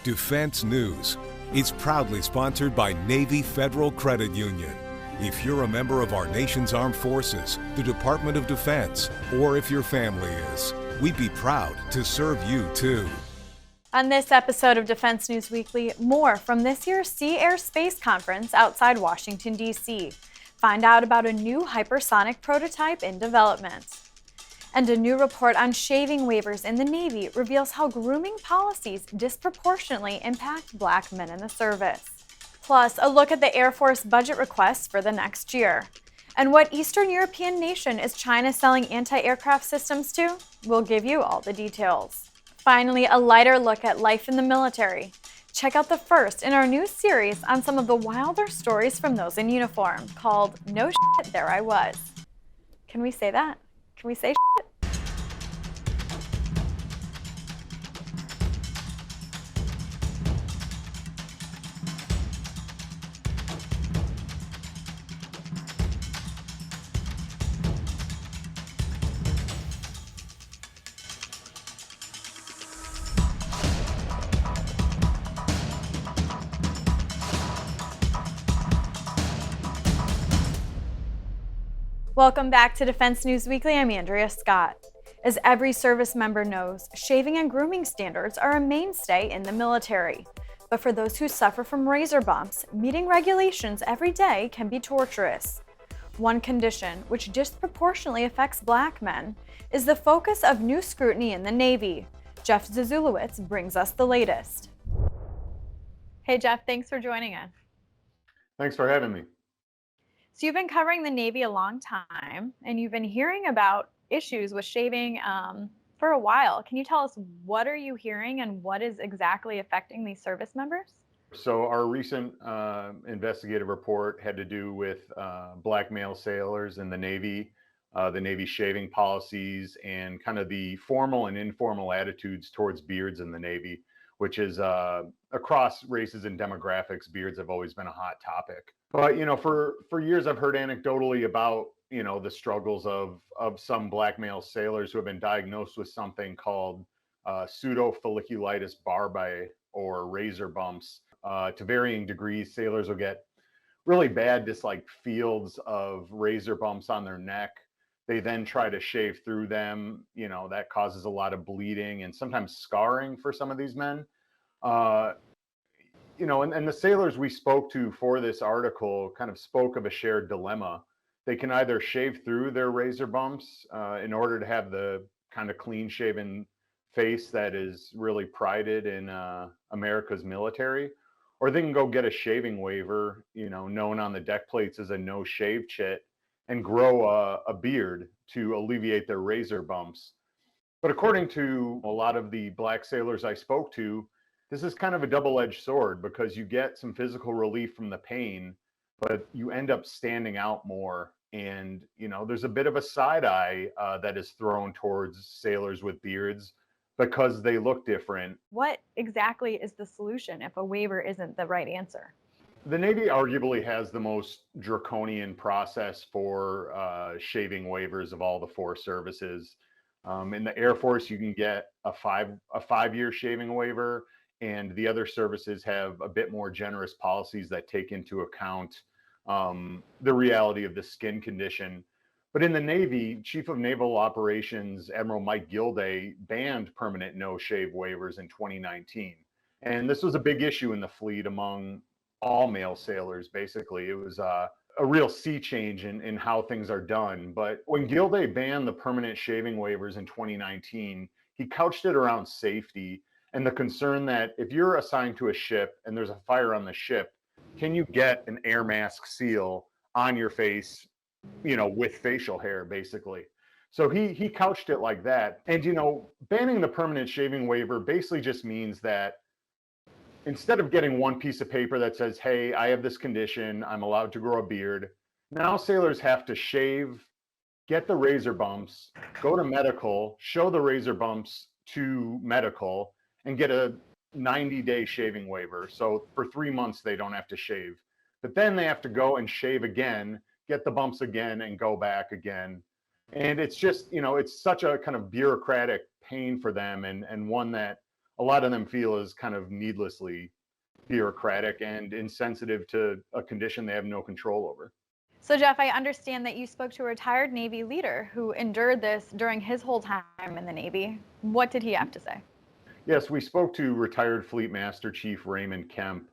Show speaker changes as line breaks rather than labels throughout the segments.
Defense News. It's proudly sponsored by Navy Federal Credit Union. If you're a member of our nation's armed forces, the Department of Defense, or if your family is, we'd be proud to serve you too.
On this episode of Defense News Weekly, more from this year's Sea Air Space Conference outside Washington, D.C. Find out about a new hypersonic prototype in development. And a new report on shaving waivers in the Navy reveals how grooming policies disproportionately impact Black men in the service. Plus, a look at the Air Force budget requests for the next year. And what Eastern European nation is China selling anti-aircraft systems to? We'll give you all the details. Finally, a lighter look at life in the military. Check out the first in our new series on some of the wilder stories from those in uniform, called No Shit, There I Was. Can we say that? Can we say shit? Welcome back to Defense News Weekly. I'm Andrea Scott. As every service member knows, shaving and grooming standards are a mainstay in the military. But for those who suffer from razor bumps, meeting regulations every day can be torturous. One condition, which disproportionately affects Black men, is the focus of new scrutiny in the Navy. Jeff Zazulowicz brings us the latest. Hey Jeff, thanks for joining us.
Thanks for having me.
So you've been covering the Navy a long time, and you've been hearing about issues with shaving for a while. Can you tell us what are you hearing and what is exactly affecting these service members?
So our recent investigative report had to do with Black male sailors in the Navy shaving policies, and kind of the formal and informal attitudes towards beards in the Navy, which is across races and demographics, beards have always been a hot topic. But, for years I've heard anecdotally about, the struggles of some Black male sailors who have been diagnosed with something called pseudofolliculitis barbae, or razor bumps. To varying degrees, sailors will get really bad, just like fields of razor bumps on their neck. They then try to shave through them. That causes a lot of bleeding and sometimes scarring for some of these men. And the sailors we spoke to for this article kind of spoke of a shared dilemma. They can either shave through their razor bumps in order to have the kind of clean shaven face that is really prided in America's military, or they can go get a shaving waiver, known on the deck plates as a no shave chit, and grow a beard to alleviate their razor bumps. But according to a lot of the Black sailors I spoke to, this is kind of a double-edged sword, because you get some physical relief from the pain, but you end up standing out more. And, there's a bit of a side eye that is thrown towards sailors with beards because they look different.
What exactly is the solution if a waiver isn't the right answer?
The Navy arguably has the most draconian process for shaving waivers of all the four services. In the Air Force, you can get a five-year shaving waiver, and the other services have a bit more generous policies that take into account the reality of the skin condition. But in the Navy, Chief of Naval Operations Admiral Mike Gilday banned permanent no-shave waivers in 2019. And this was a big issue in the fleet among all male sailors, basically. It was a real sea change in how things are done. But when Gilday banned the permanent shaving waivers in 2019, he couched it around safety and the concern that if you're assigned to a ship and there's a fire on the ship, can you get an air mask seal on your face, with facial hair, basically? So he couched it like that. And, banning the permanent shaving waiver basically just means that instead of getting one piece of paper that says, hey, I have this condition, I'm allowed to grow a beard, now sailors have to shave, get the razor bumps, go to medical, show the razor bumps to medical, and get a 90-day shaving waiver. So for 3 months, they don't have to shave. But then they have to go and shave again, get the bumps again, and go back again. And it's just, it's such a kind of bureaucratic pain for them, and one that a lot of them feel is kind of needlessly bureaucratic and insensitive to a condition they have no control over.
So, Jeff, I understand that you spoke to a retired Navy leader who endured this during his whole time in the Navy. What did he have to say?
Yes, we spoke to retired Fleet Master Chief Raymond Kemp.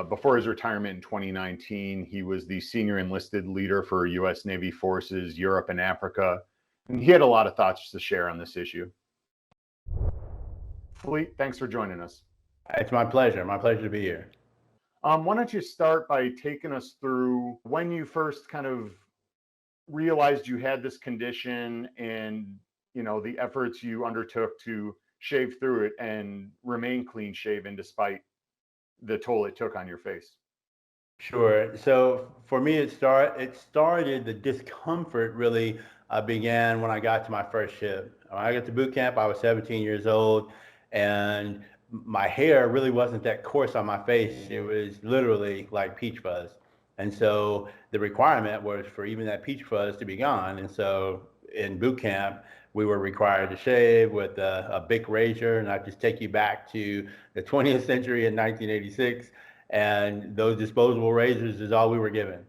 Before his retirement in 2019, he was the senior enlisted leader for U.S. Navy forces, Europe and Africa. And he had a lot of thoughts to share on this issue. Fleet, thanks for joining us.
It's my pleasure. My pleasure to be here.
Why don't you start by taking us through when you first kind of realized you had this condition and, the efforts you undertook to shave through it and remain clean shaven despite the toll it took on your face.
Sure. So for me, it started, the discomfort really began when I got to my first ship. When I got to boot camp, I was 17 years old, and my hair really wasn't that coarse on my face. It was literally like peach fuzz. And so the requirement was for even that peach fuzz to be gone. And so in boot camp, we were required to shave with a Bic razor, and I just take you back to the 20th century in 1986, and those disposable razors is all we were given.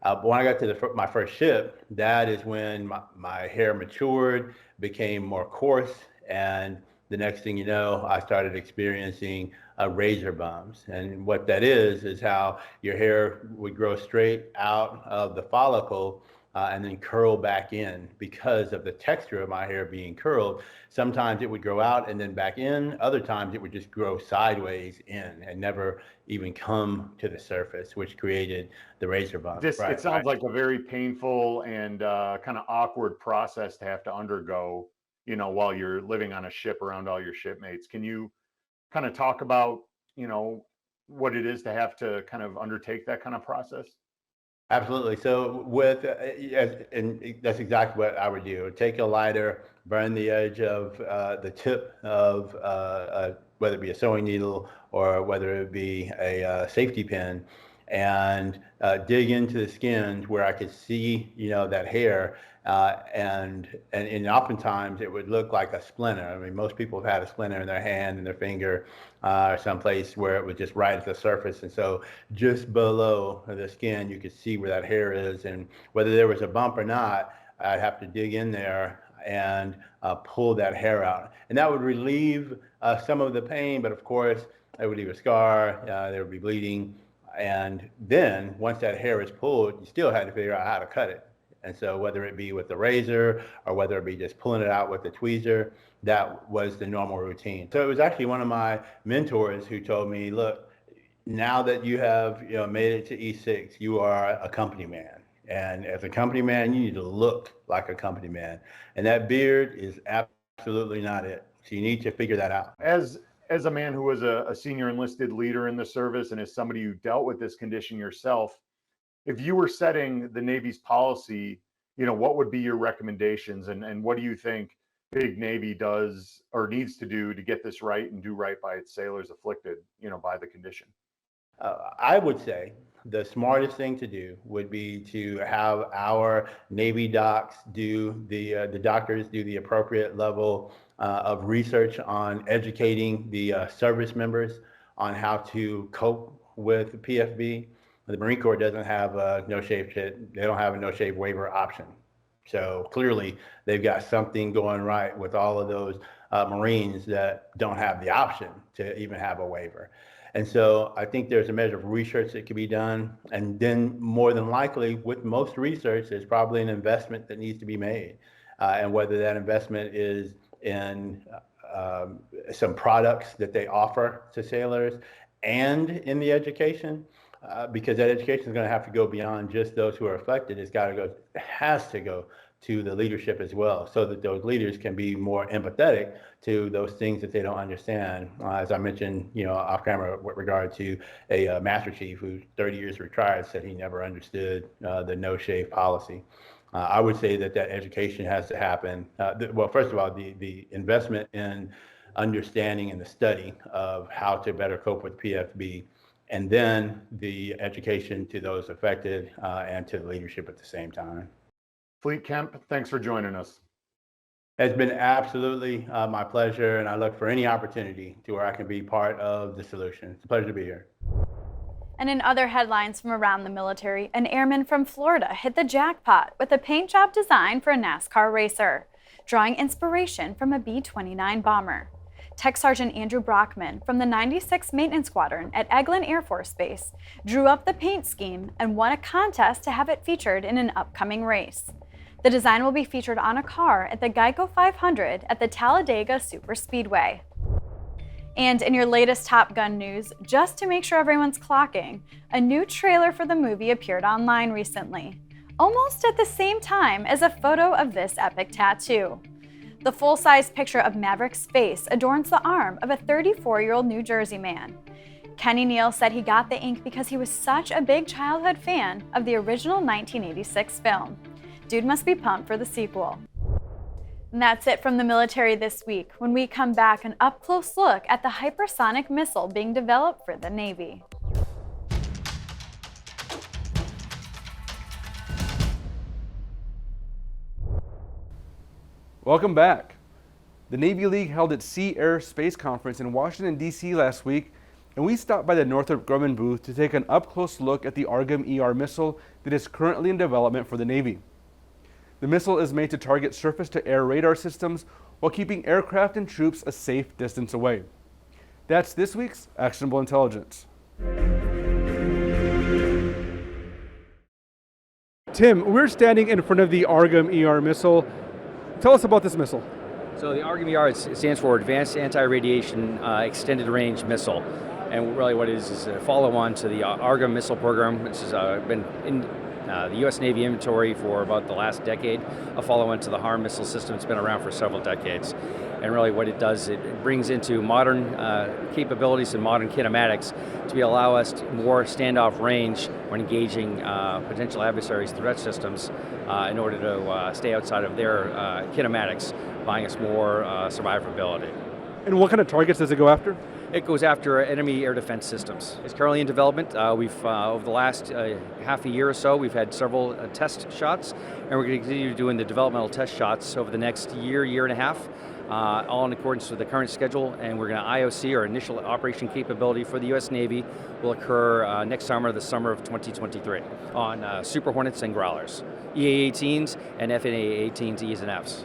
But when I got to my first ship, that is when my hair matured, became more coarse, and the next thing you know, I started experiencing razor bumps. And what that is how your hair would grow straight out of the follicle and then curl back in because of the texture of my hair being curled. Sometimes it would grow out and then back in. Other times it would just grow sideways in and never even come to the surface, which created the razor bump.
It sounds like a very painful and kind of awkward process to have to undergo, while you're living on a ship around all your shipmates. Can you kind of talk about, what it is to have to kind of undertake that kind of process?
Absolutely. So and that's exactly what I would do. Take a lighter, burn the edge of the tip of whether it be a sewing needle or whether it be a safety pin, and dig into the skin where I could see, that hair. And oftentimes it would look like a splinter. I mean, most people have had a splinter in their hand and their finger, or someplace where it was just right at the surface. And so just below the skin, you could see where that hair is. And whether there was a bump or not, I'd have to dig in there and pull that hair out. And that would relieve some of the pain, but of course, it would leave a scar, there would be bleeding. And then once that hair is pulled, you still had to figure out how to cut it. And so whether it be with the razor or whether it be just pulling it out with the tweezer, that was the normal routine. So it was actually one of my mentors who told me, look, now that you have made it to E6, you are a company man. And as a company man, you need to look like a company man. And that beard is absolutely not it. So you need to figure that out.
As a man who was a senior enlisted leader in the service and as somebody who dealt with this condition yourself, if you were setting the Navy's policy, what would be your recommendations, and what do you think Big Navy does or needs to do to get this right and do right by its sailors afflicted, by the condition?
I would say the smartest thing to do would be to have our Navy docs the doctors do the appropriate level of research on educating the service members on how to cope with PFB. The Marine Corps doesn't have a no-shave kit. They don't have a no-shave waiver option. So clearly they've got something going right with all of those Marines that don't have the option to even have a waiver. And so I think there's a measure of research that could be done. And then more than likely, with most research, there's probably an investment that needs to be made. And whether that investment is in some products that they offer to sailors and in the education, because that education is going to have to go beyond just those who are affected. It has to go to the leadership as well, so that those leaders can be more empathetic to those things that they don't understand. As I mentioned, off camera with regard to a Master Chief who's 30 years retired said he never understood the no shave policy. I would say that education has to happen. Well, first of all, the investment in understanding and the study of how to better cope with PFB, and then the education to those affected and to the leadership at the same time.
Fleet Kemp, thanks for joining us.
It's been absolutely my pleasure, and I look for any opportunity to where I can be part of the solution. It's a pleasure to be here.
And in other headlines from around the military, an airman from Florida hit the jackpot with a paint job design for a NASCAR racer, drawing inspiration from a B-29 bomber. Tech Sergeant Andrew Brockman from the 96th Maintenance Squadron at Eglin Air Force Base drew up the paint scheme and won a contest to have it featured in an upcoming race. The design will be featured on a car at the Geico 500 at the Talladega Superspeedway. And in your latest Top Gun news, just to make sure everyone's clocking, a new trailer for the movie appeared online recently, almost at the same time as a photo of this epic tattoo. The full-size picture of Maverick's face adorns the arm of a 34-year-old New Jersey man. Kenny Neal said he got the ink because he was such a big childhood fan of the original 1986 film. Dude must be pumped for the sequel. And that's it from the military this week. When we come back, an up-close look at the hypersonic missile being developed for the Navy.
Welcome back. The Navy League held its Sea Air Space Conference in Washington, D.C. last week, and we stopped by the Northrop Grumman booth to take an up-close look at the AARGM-ER missile that is currently in development for the Navy. The missile is made to target surface-to-air radar systems while keeping aircraft and troops a safe distance away. That's this week's Actionable Intelligence. Tim, we're standing in front of the AARGM-ER missile. Tell us about this missile.
So the AARGM-ER stands for Advanced Anti-Radiation Extended Range Missile. And really what it is a follow-on to the AARGM missile program, which has been in the U.S. Navy inventory for about the last decade, a follow-on to the HARM missile system. It's been around for several decades. And really what it does, it brings into modern capabilities and modern kinematics to allow us more standoff range when engaging potential adversaries' threat systems in order to stay outside of their kinematics, buying us more survivability.
And what kind of targets does it go after?
It goes after enemy air defense systems. It's currently in development. We've over the last half a year or so, we've had several test shots, and we're going to continue doing the developmental test shots over the next year and a half, all in accordance with the current schedule. And we're going to IOC, or initial operation capability for the U.S. Navy, will occur next summer, the summer of 2023, on Super Hornets and Growlers, EA-18s and FNA-18s, E's and F's.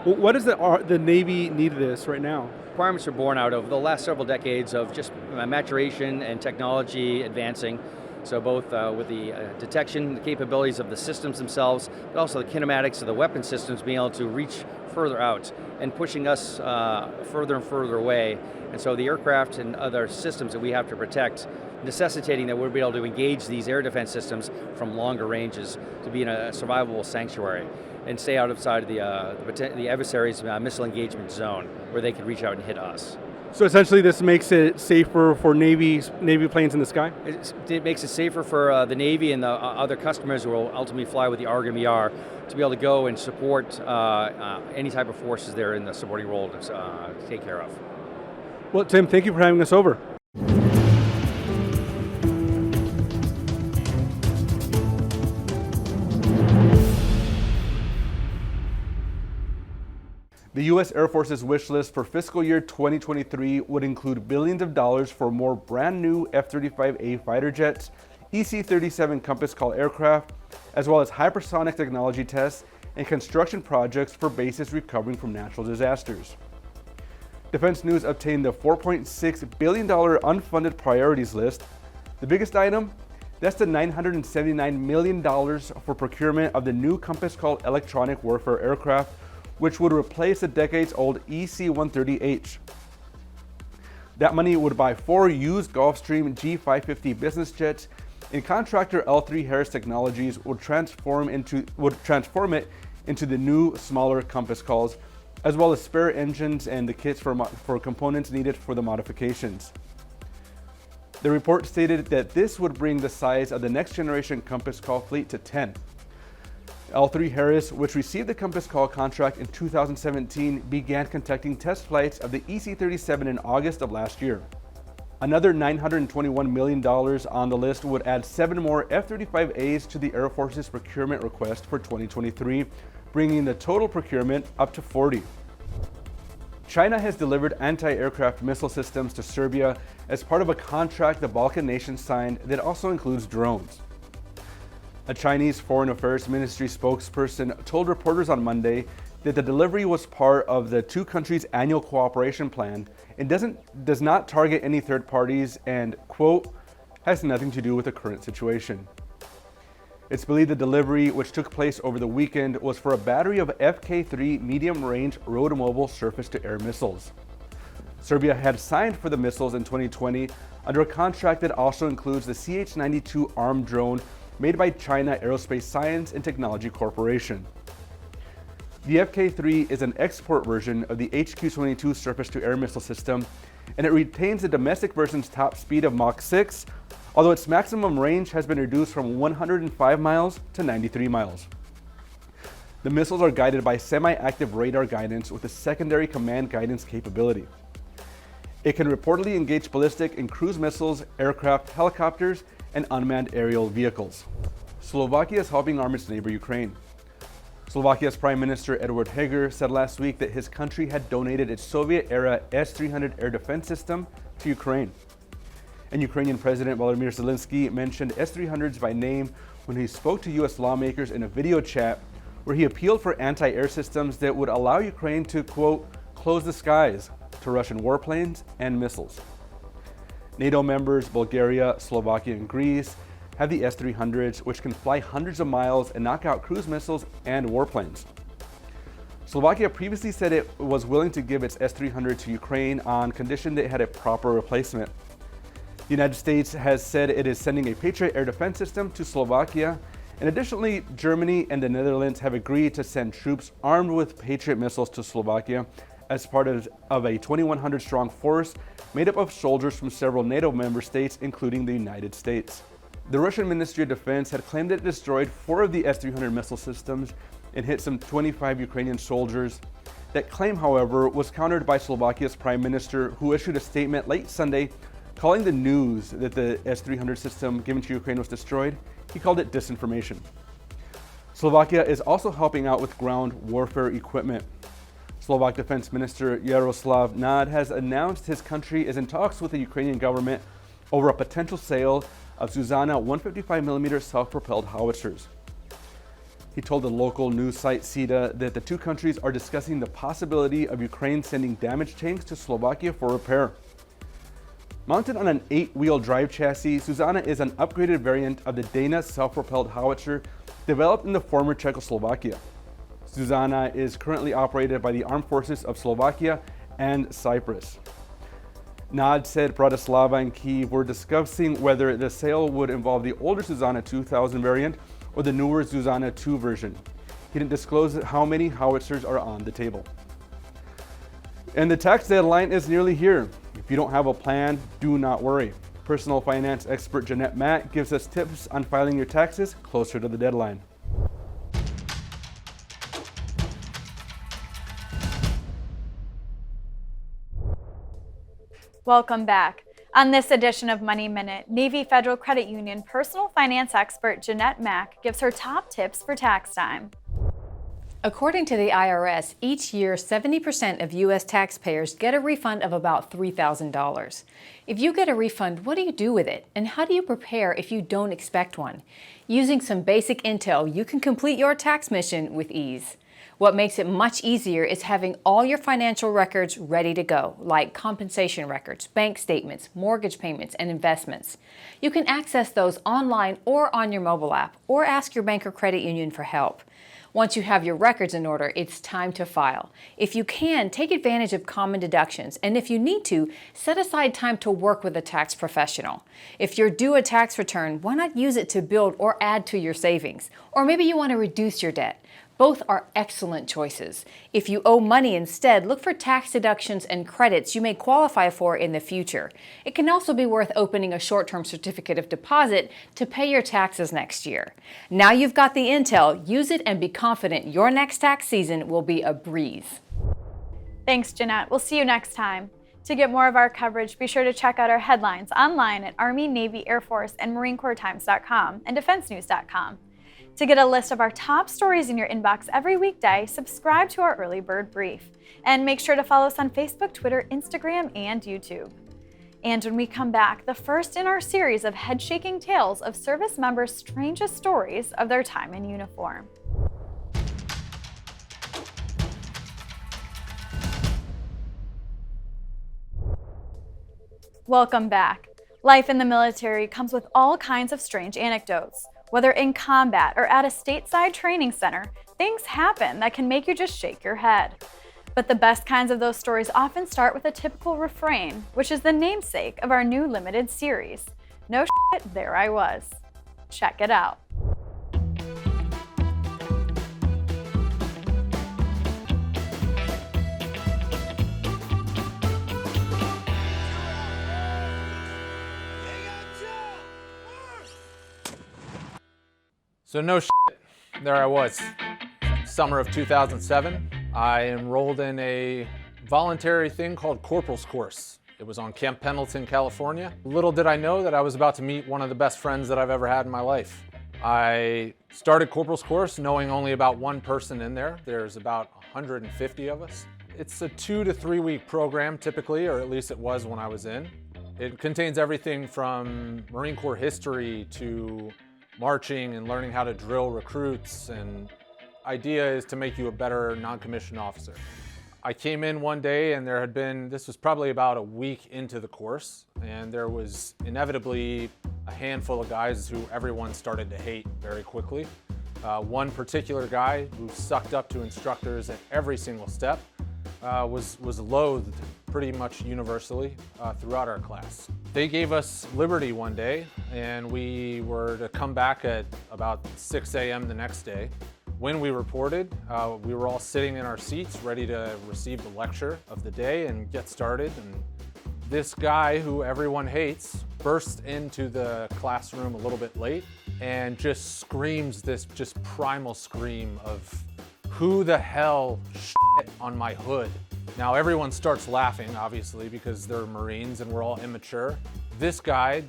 Well, what does the Navy need this right now?
Requirements are born out of the last several decades of just maturation and technology advancing. So both with the detection, the capabilities of the systems themselves, but also the kinematics of the weapon systems being able to reach further out and pushing us further and further away. And so the aircraft and other systems that we have to protect, necessitating that we'll be able to engage these air defense systems from longer ranges to be in a survivable sanctuary and stay outside of the adversary's missile engagement zone where they can reach out and hit us.
So essentially this makes it safer for Navy planes in the sky?
It makes it safer for the Navy and the other customers who will ultimately fly with the AARGM-ER to be able to go and support any type of forces they're in the supporting role to take care of.
Well, Tim, thank you for having us over. The U.S. Air Force's wish list for fiscal year 2023 would include billions of dollars for more brand new F-35A fighter jets, EC-37 Compass Call aircraft, as well as hypersonic technology tests and construction projects for bases recovering from natural disasters. Defense News obtained the $4.6 billion unfunded priorities list. The biggest item? That's the $979 million for procurement of the new Compass Call electronic warfare aircraft, which would replace the decades-old EC-130H. That money would buy 4 used Gulfstream G550 business jets, and contractor L3Harris Technologies would transform it into the new, smaller Compass Calls, as well as spare engines and the kits for components needed for the modifications. The report stated that this would bring the size of the next generation Compass Call fleet to 10. L3Harris, which received the Compass Call contract in 2017, began conducting test flights of the EC-37 in August of last year. Another $921 million on the list would add 7 more F-35As to the Air Force's procurement request for 2023, bringing the total procurement up to 40. China has delivered anti-aircraft missile systems to Serbia as part of a contract the Balkan nations signed that also includes drones. A Chinese Foreign Affairs Ministry spokesperson told reporters on Monday that the delivery was part of the two countries' annual cooperation plan and does not target any third parties and, quote, has nothing to do with the current situation. It's believed the delivery, which took place over the weekend, was for a battery of FK-3 medium-range road-mobile surface-to-air missiles. Serbia had signed for the missiles in 2020 under a contract that also includes the CH-92 armed drone made by China Aerospace Science and Technology Corporation. The FK-3 is an export version of the HQ-22 surface-to-air missile system, and it retains the domestic version's top speed of Mach 6, although its maximum range has been reduced from 105 miles to 93 miles. The missiles are guided by semi-active radar guidance with a secondary command guidance capability. It can reportedly engage ballistic and cruise missiles, aircraft, helicopters, and unmanned aerial vehicles. Slovakia is helping arm its neighbor Ukraine. Slovakia's Prime Minister Edward Heger said last week that his country had donated its Soviet-era S-300 air defense system to Ukraine. And Ukrainian President Volodymyr Zelensky mentioned S-300s by name when he spoke to U.S. lawmakers in a video chat where he appealed for anti-air systems that would allow Ukraine to, quote, close the skies to Russian warplanes and missiles. NATO members Bulgaria, Slovakia, and Greece have the S-300s, which can fly hundreds of miles and knock out cruise missiles and warplanes. Slovakia previously said it was willing to give its S-300 to Ukraine on condition that it had a proper replacement. The United States has said it is sending a Patriot air defense system to Slovakia, and additionally, Germany and the Netherlands have agreed to send troops armed with Patriot missiles to Slovakia as part of a 2,100-strong force made up of soldiers from several NATO member states, including the United States. The Russian Ministry of Defense had claimed it destroyed 4 of the S-300 missile systems and hit some 25 Ukrainian soldiers. That claim, however, was countered by Slovakia's Prime Minister, who issued a statement late Sunday calling the news that the S-300 system given to Ukraine was destroyed. He called it disinformation. Slovakia is also helping out with ground warfare equipment. Slovak Defense Minister Jaroslav Nad has announced his country is in talks with the Ukrainian government over a potential sale of Zuzana 155mm self-propelled howitzers. He told the local news site SIDA that the two countries are discussing the possibility of Ukraine sending damaged tanks to Slovakia for repair. Mounted on an 8-wheel drive chassis, Zuzana is an upgraded variant of the Dana self-propelled howitzer developed in the former Czechoslovakia. Zuzana is currently operated by the armed forces of Slovakia and Cyprus. Nad said Bratislava and Kyiv were discussing whether the sale would involve the older Zuzana 2000 variant or the newer Zuzana 2 version. He didn't disclose how many howitzers are on the table. And the tax deadline is nearly here. If you don't have a plan, do not worry. Personal finance expert Jeanette Mack gives us tips on filing your taxes closer to the deadline.
Welcome back. On this edition of Money Minute, Navy Federal Credit Union personal finance expert Jeanette Mack gives her top tips for tax time.
According to the IRS, each year 70% of U.S. taxpayers get a refund of about $3,000. If you get a refund, what do you do with it? And how do you prepare if you don't expect one? Using some basic intel, you can complete your tax mission with ease. What makes it much easier is having all your financial records ready to go, like compensation records, bank statements, mortgage payments, and investments. You can access those online or on your mobile app, or ask your bank or credit union for help. Once you have your records in order, it's time to file. If you can, take advantage of common deductions, and if you need to, set aside time to work with a tax professional. If you're due a tax return, why not use it to build or add to your savings? Or maybe you want to reduce your debt. Both are excellent choices. If you owe money instead, look for tax deductions and credits you may qualify for in the future. It can also be worth opening a short-term certificate of deposit to pay your taxes next year. Now you've got the intel, use it and be confident your next tax season will be a breeze.
Thanks, Jeanette. We'll see you next time. To get more of our coverage, be sure to check out our headlines online at Army, Navy, Air Force, and Marine Corps Times.com and DefenseNews.com. To get a list of our top stories in your inbox every weekday, subscribe to our Early Bird Brief. And make sure to follow us on Facebook, Twitter, Instagram, and YouTube. And when we come back, the first in our series of head-shaking tales of service members' strangest stories of their time in uniform. Welcome back. Life in the military comes with all kinds of strange anecdotes. Whether in combat or at a stateside training center, things happen that can make you just shake your head. But the best kinds of those stories often start with a typical refrain, which is the namesake of our new limited series. No shit, there I was. Check it out.
So no shit, there I was. Summer of 2007, I enrolled in a voluntary thing called Corporal's Course. It was on Camp Pendleton, California. Little did I know that I was about to meet one of the best friends that I've ever had in my life. I started Corporal's Course knowing only about one person in there. There's about 150 of us. It's a 2 to 3 week program typically, or at least it was when I was in. It contains everything from Marine Corps history to marching and learning how to drill recruits, and idea is to make you a better non-commissioned officer. I came in one day and this was probably about a week into the course, and there was inevitably a handful of guys who everyone started to hate very quickly. One particular guy who sucked up to instructors at every single step was loathed pretty much universally throughout our class. They gave us liberty one day, and we were to come back at about 6 a.m. the next day. When we reported, we were all sitting in our seats ready to receive the lecture of the day and get started. And this guy who everyone hates bursts into the classroom a little bit late and just screams this just primal scream of, "Who the hell shit on my hood?" Now everyone starts laughing, obviously, because they're Marines and we're all immature. This guy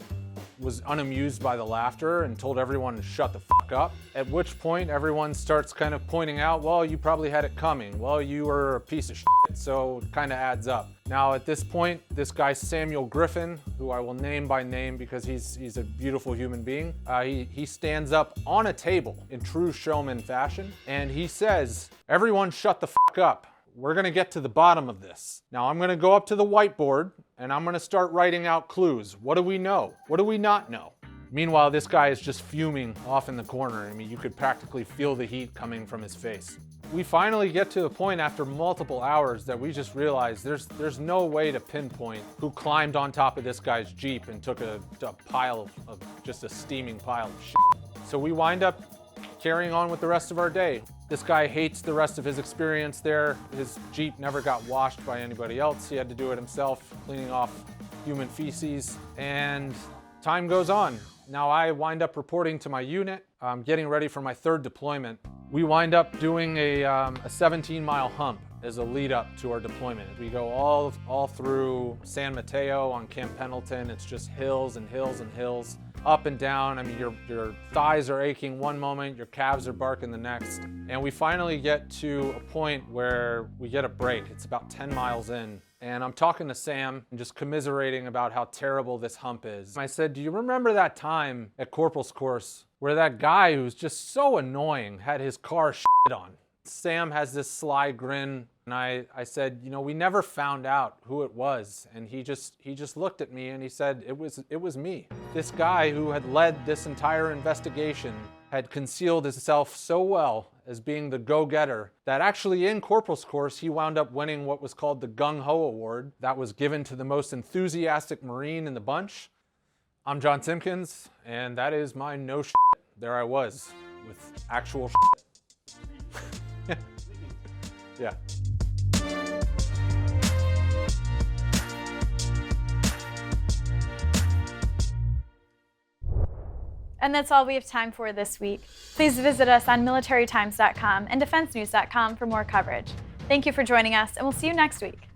was unamused by the laughter and told everyone to shut the fuck up. At which point everyone starts kind of pointing out, well, you probably had it coming. Well, you were a piece of shit, so it kind of adds up. Now at this point, this guy Samuel Griffin, who I will name by name because he's a beautiful human being, he stands up on a table in true showman fashion, and he says, "Everyone shut the fuck up. We're gonna get to the bottom of this. Now I'm gonna go up to the whiteboard and I'm gonna start writing out clues. What do we know? What do we not know?" Meanwhile, this guy is just fuming off in the corner. I mean, you could practically feel the heat coming from his face. We finally get to the point after multiple hours that we just realize there's no way to pinpoint who climbed on top of this guy's Jeep and took a pile of just a steaming pile of shit. So we wind up carrying on with the rest of our day. This guy hates the rest of his experience there. His Jeep never got washed by anybody else. He had to do it himself, cleaning off human feces, and time goes on. Now I wind up reporting to my unit. I'm getting ready for my third deployment. We wind up doing a 17-mile hump as a lead up to our deployment. We go all through San Mateo on Camp Pendleton. It's just hills and hills and hills, up and down. I mean, your thighs are aching one moment, your calves are barking the next. And we finally get to a point where we get a break. It's about 10 miles in. And I'm talking to Sam and just commiserating about how terrible this hump is. I said, "Do you remember that time at Corporal's Course where that guy who's just so annoying had his car shit on?" Sam has this sly grin, and I said, "You know, we never found out who it was." And he just looked at me and he said, it was me. This guy who had led this entire investigation had concealed himself so well as being the go-getter that actually in Corporal's Course he wound up winning what was called the Gung Ho Award. That was given to the most enthusiastic Marine in the bunch. I'm John Simpkins, and that is my no shit. There I was with actual shit. Yeah.
And that's all we have time for this week. Please visit us on militarytimes.com and defensenews.com for more coverage. Thank you for joining us, and we'll see you next week.